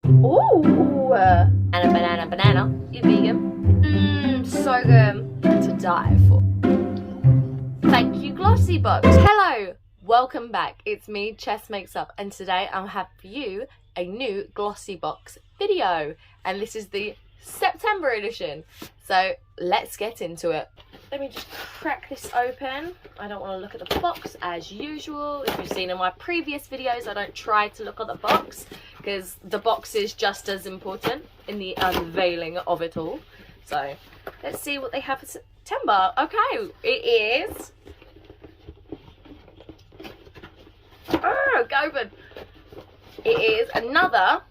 Ooh, and a banana. You vegan? So good. To die for. Thank you, GLOSSYBOX. Hello, welcome back. It's me, chessmakeup, and today I have for you a new GLOSSYBOX video, and this is the September edition. So let's get into it. Let me just crack this open. I don't want to look at the box as usual. If you've seen in my previous videos, I don't try to look at the box because the box is just as important in the unveiling of it all. So let's see what they have for September. Okay, it is. Oh, go open. It is another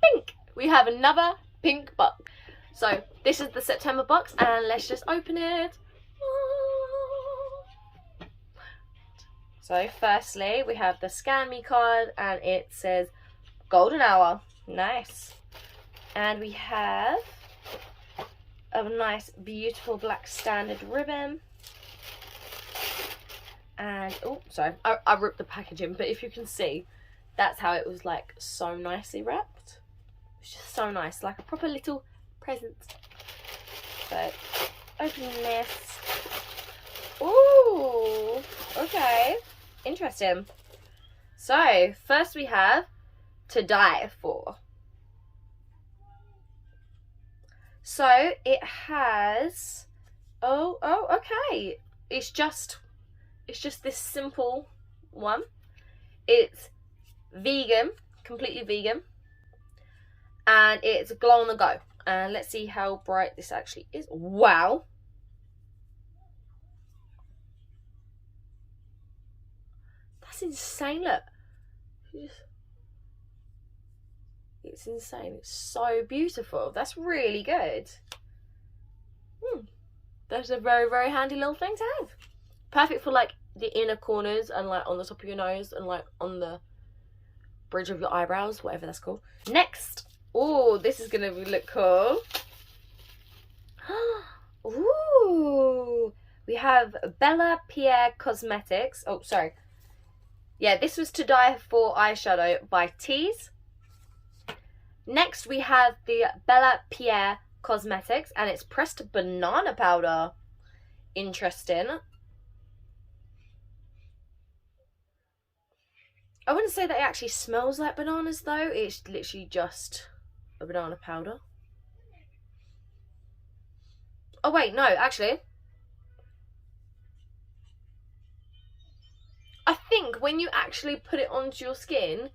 pink. We have another pink box. So this is the September box, and let's just open it. So firstly, we have the Scan Me card, and it says Golden Hour. Nice. And we have a nice, beautiful black standard ribbon. And, oh, sorry, I ripped the packaging, but if you can see, that's how it was, like, so nicely wrapped. It's just so nice, like a proper little present. So, opening this. Ooh, okay. Interesting. So, first we have To Die For. So, it has, okay. It's just this simple one. It's vegan, completely vegan. And it's glow on the go. And let's see how bright this actually is. Wow. That's insane, look. It's insane. It's so beautiful. That's really good. That's a very, very handy little thing to have. Perfect for like the inner corners and like on the top of your nose and like on the bridge of your eyebrows, whatever that's called. Next. Oh, this is gonna look cool. Ooh. We have Bella Pierre Cosmetics. Oh, sorry. Yeah, this was To Die For eyeshadow by Tease. Next, we have the Bella Pierre Cosmetics, and it's pressed banana powder. Interesting. I wouldn't say that it actually smells like bananas, though. It's literally just a banana powder. Oh, wait, no, actually. I think when you actually put it onto your skin,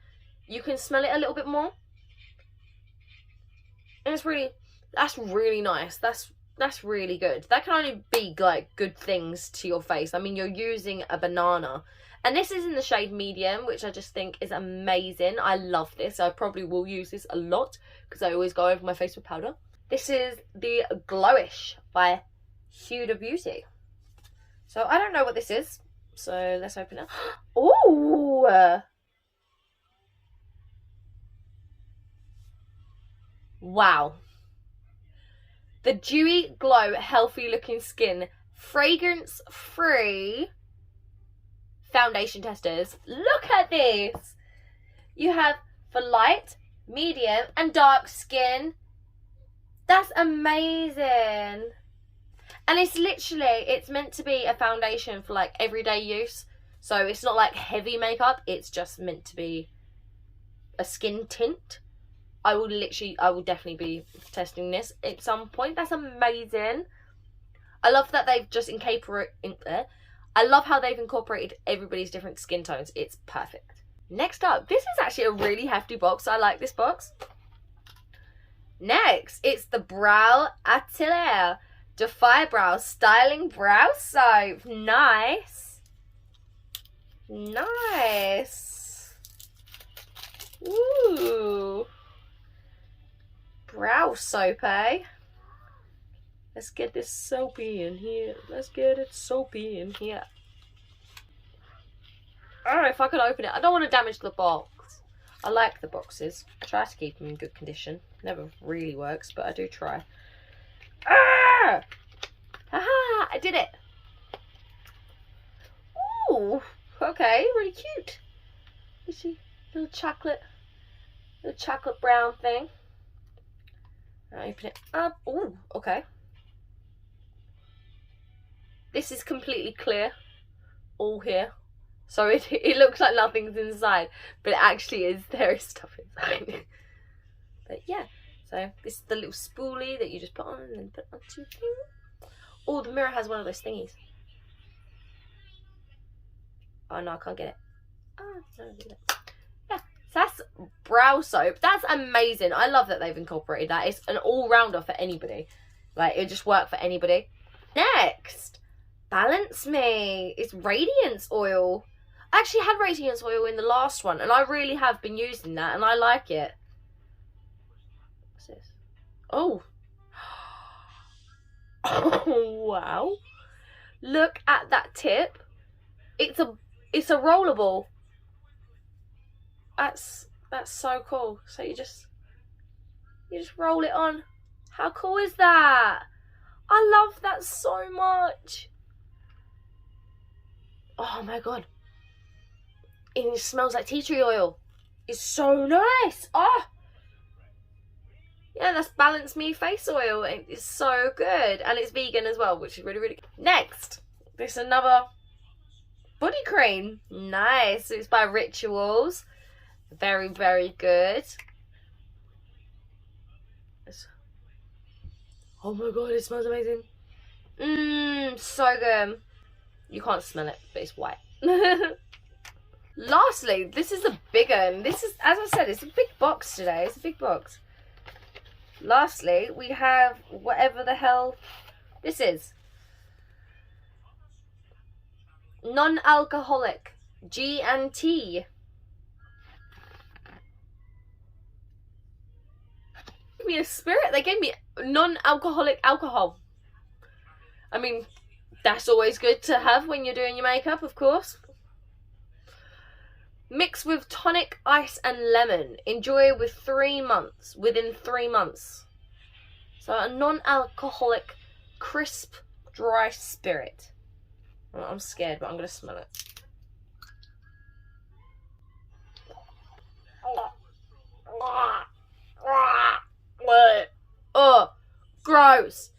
you can smell it a little bit more. And it's really, that's really nice. That's really good. That can only be like good things to your face. I mean, you're using a banana. And this is in the shade medium, which I just think is amazing. I love this. I probably will use this a lot because I always go over my face with powder. This is the Glowish by Huda Beauty. So I don't know what this is. So let's open it. Ooh! Wow. The Dewy Glow Healthy Looking Skin Fragrance Free Foundation Testers. Look at this! You have for light, medium and dark skin. That's amazing. And it's literally, it's meant to be a foundation for like everyday use. So it's not like heavy makeup. It's just meant to be a skin tint. I will definitely be testing this at some point. That's amazing. I love that they've just I love how they've incorporated everybody's different skin tones. It's perfect. Next up, this is actually a really hefty box. I like this box. Next, it's the Brow Atelier Defy Brow Styling Brow Soap. Nice. Nice. Ooh. Brow soap, eh? Let's get this soapy in here. Let's get it soapy in here. Oh, if I could open it. I don't want to damage the box. I like the boxes. I try to keep them in good condition. Never really works, but I do try. Ah! Haha! I did it! Ooh! Okay, really cute. You see? Little chocolate The chocolate brown thing. I'll open it up. Oh, okay. This is completely clear. All here. So it looks like nothing's inside, but it actually is. There is stuff inside. But yeah, so this is the little spoolie that you just put on and then put onto your thing. Oh, the mirror has one of those thingies. Oh no, I can't get it. Oh, no, yeah, so that's brow soap. That's amazing. I love that they've incorporated that. It's an all-rounder for anybody. Like, it just work for anybody. Next, Balance Me. It's Radiance Oil. I actually had Radiance Oil in the last one, and I really have been using that, and I like it. What's this? Oh. Oh, wow. Look at that tip. It's a rollable. That's so cool. So you just roll it on. How cool is that? I love that so much. Oh my god. It smells like tea tree oil. It's so nice. Oh. Yeah, that's Balance Me face oil. It's so good. And it's vegan as well, which is really, really good. Next, there's another body cream. Nice. It's by Rituals. Very, very good. Oh my god, it smells amazing. So good. You can't smell it, but it's white. Lastly, this is a big one. This is, as I said, it's a big box today. It's a big box. Lastly, we have whatever the hell this is. Non-alcoholic G&T. Give me a spirit. They gave me non-alcoholic alcohol. I mean, that's always good to have when you're doing your makeup, of course. Mix with tonic, ice and lemon. Enjoy with 3 months. Within 3 months. So a non-alcoholic, crisp, dry spirit. Well, I'm scared, but I'm going to smell it. Oh, gross.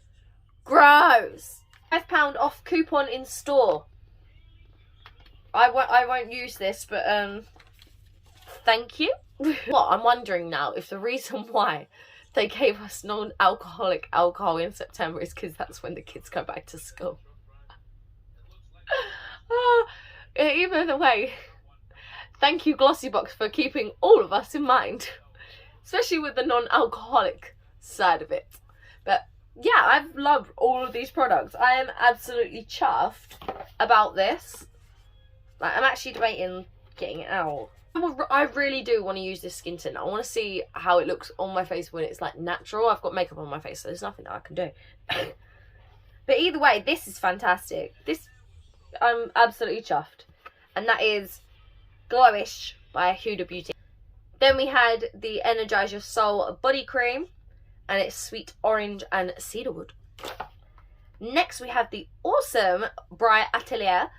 Gross. £5 off coupon in store. I won't use this, but thank you. Well, I'm wondering now if the reason why they gave us non-alcoholic alcohol in September is because that's when the kids go back to school. Either way, thank you GLOSSYBOX for keeping all of us in mind, especially with the non-alcoholic side of it. But yeah, I've loved all of these products. I am absolutely chuffed about this. Like, I'm actually debating getting it out. I really do want to use this skin tint. I want to see how it looks on my face when it's like natural. I've got makeup on my face, so there's nothing that I can do. But either way, this is fantastic. This, I'm absolutely chuffed. And that is Glowish by Huda Beauty. Then we had the Energize Your Soul body cream, and it's sweet orange and cedarwood. Next we have the awesome Bright Atelier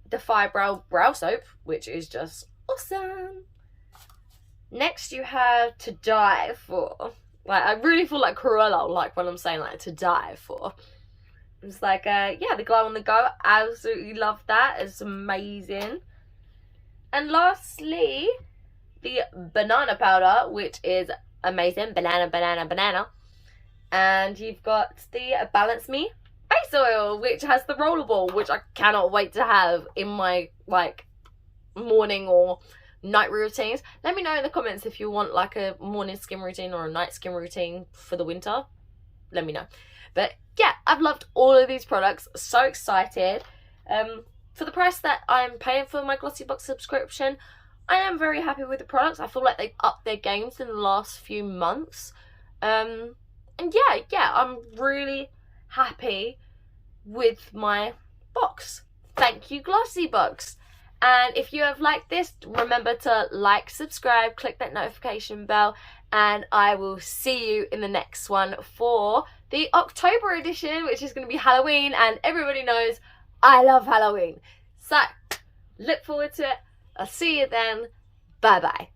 Defy Brow Soap, which is just awesome. Next you have To Die For. Like, I really feel like Cruella, like when I'm saying like to die for. It's like, yeah, the Glow on the Go. Absolutely love that. It's amazing. And lastly, the banana powder, which is amazing. Banana. And you've got the Balance Me face oil, which has the rollerball, which I cannot wait to have in my like morning or night routines. Let me know in the comments if you want like a morning skin routine or a night skin routine for the winter. Let me know. But yeah, I've loved all of these products. So excited. For the price that I'm paying for my GLOSSYBOX subscription, I am very happy with the products. I feel like they've upped their games in the last few months. And yeah, I'm really happy with my box. Thank you, GLOSSYBOX. And if you have liked this, remember to like, subscribe, click that notification bell, and I will see you in the next one for the October edition, which is going to be Halloween, and everybody knows I love Halloween. So, look forward to it. I'll see you then. Bye-bye.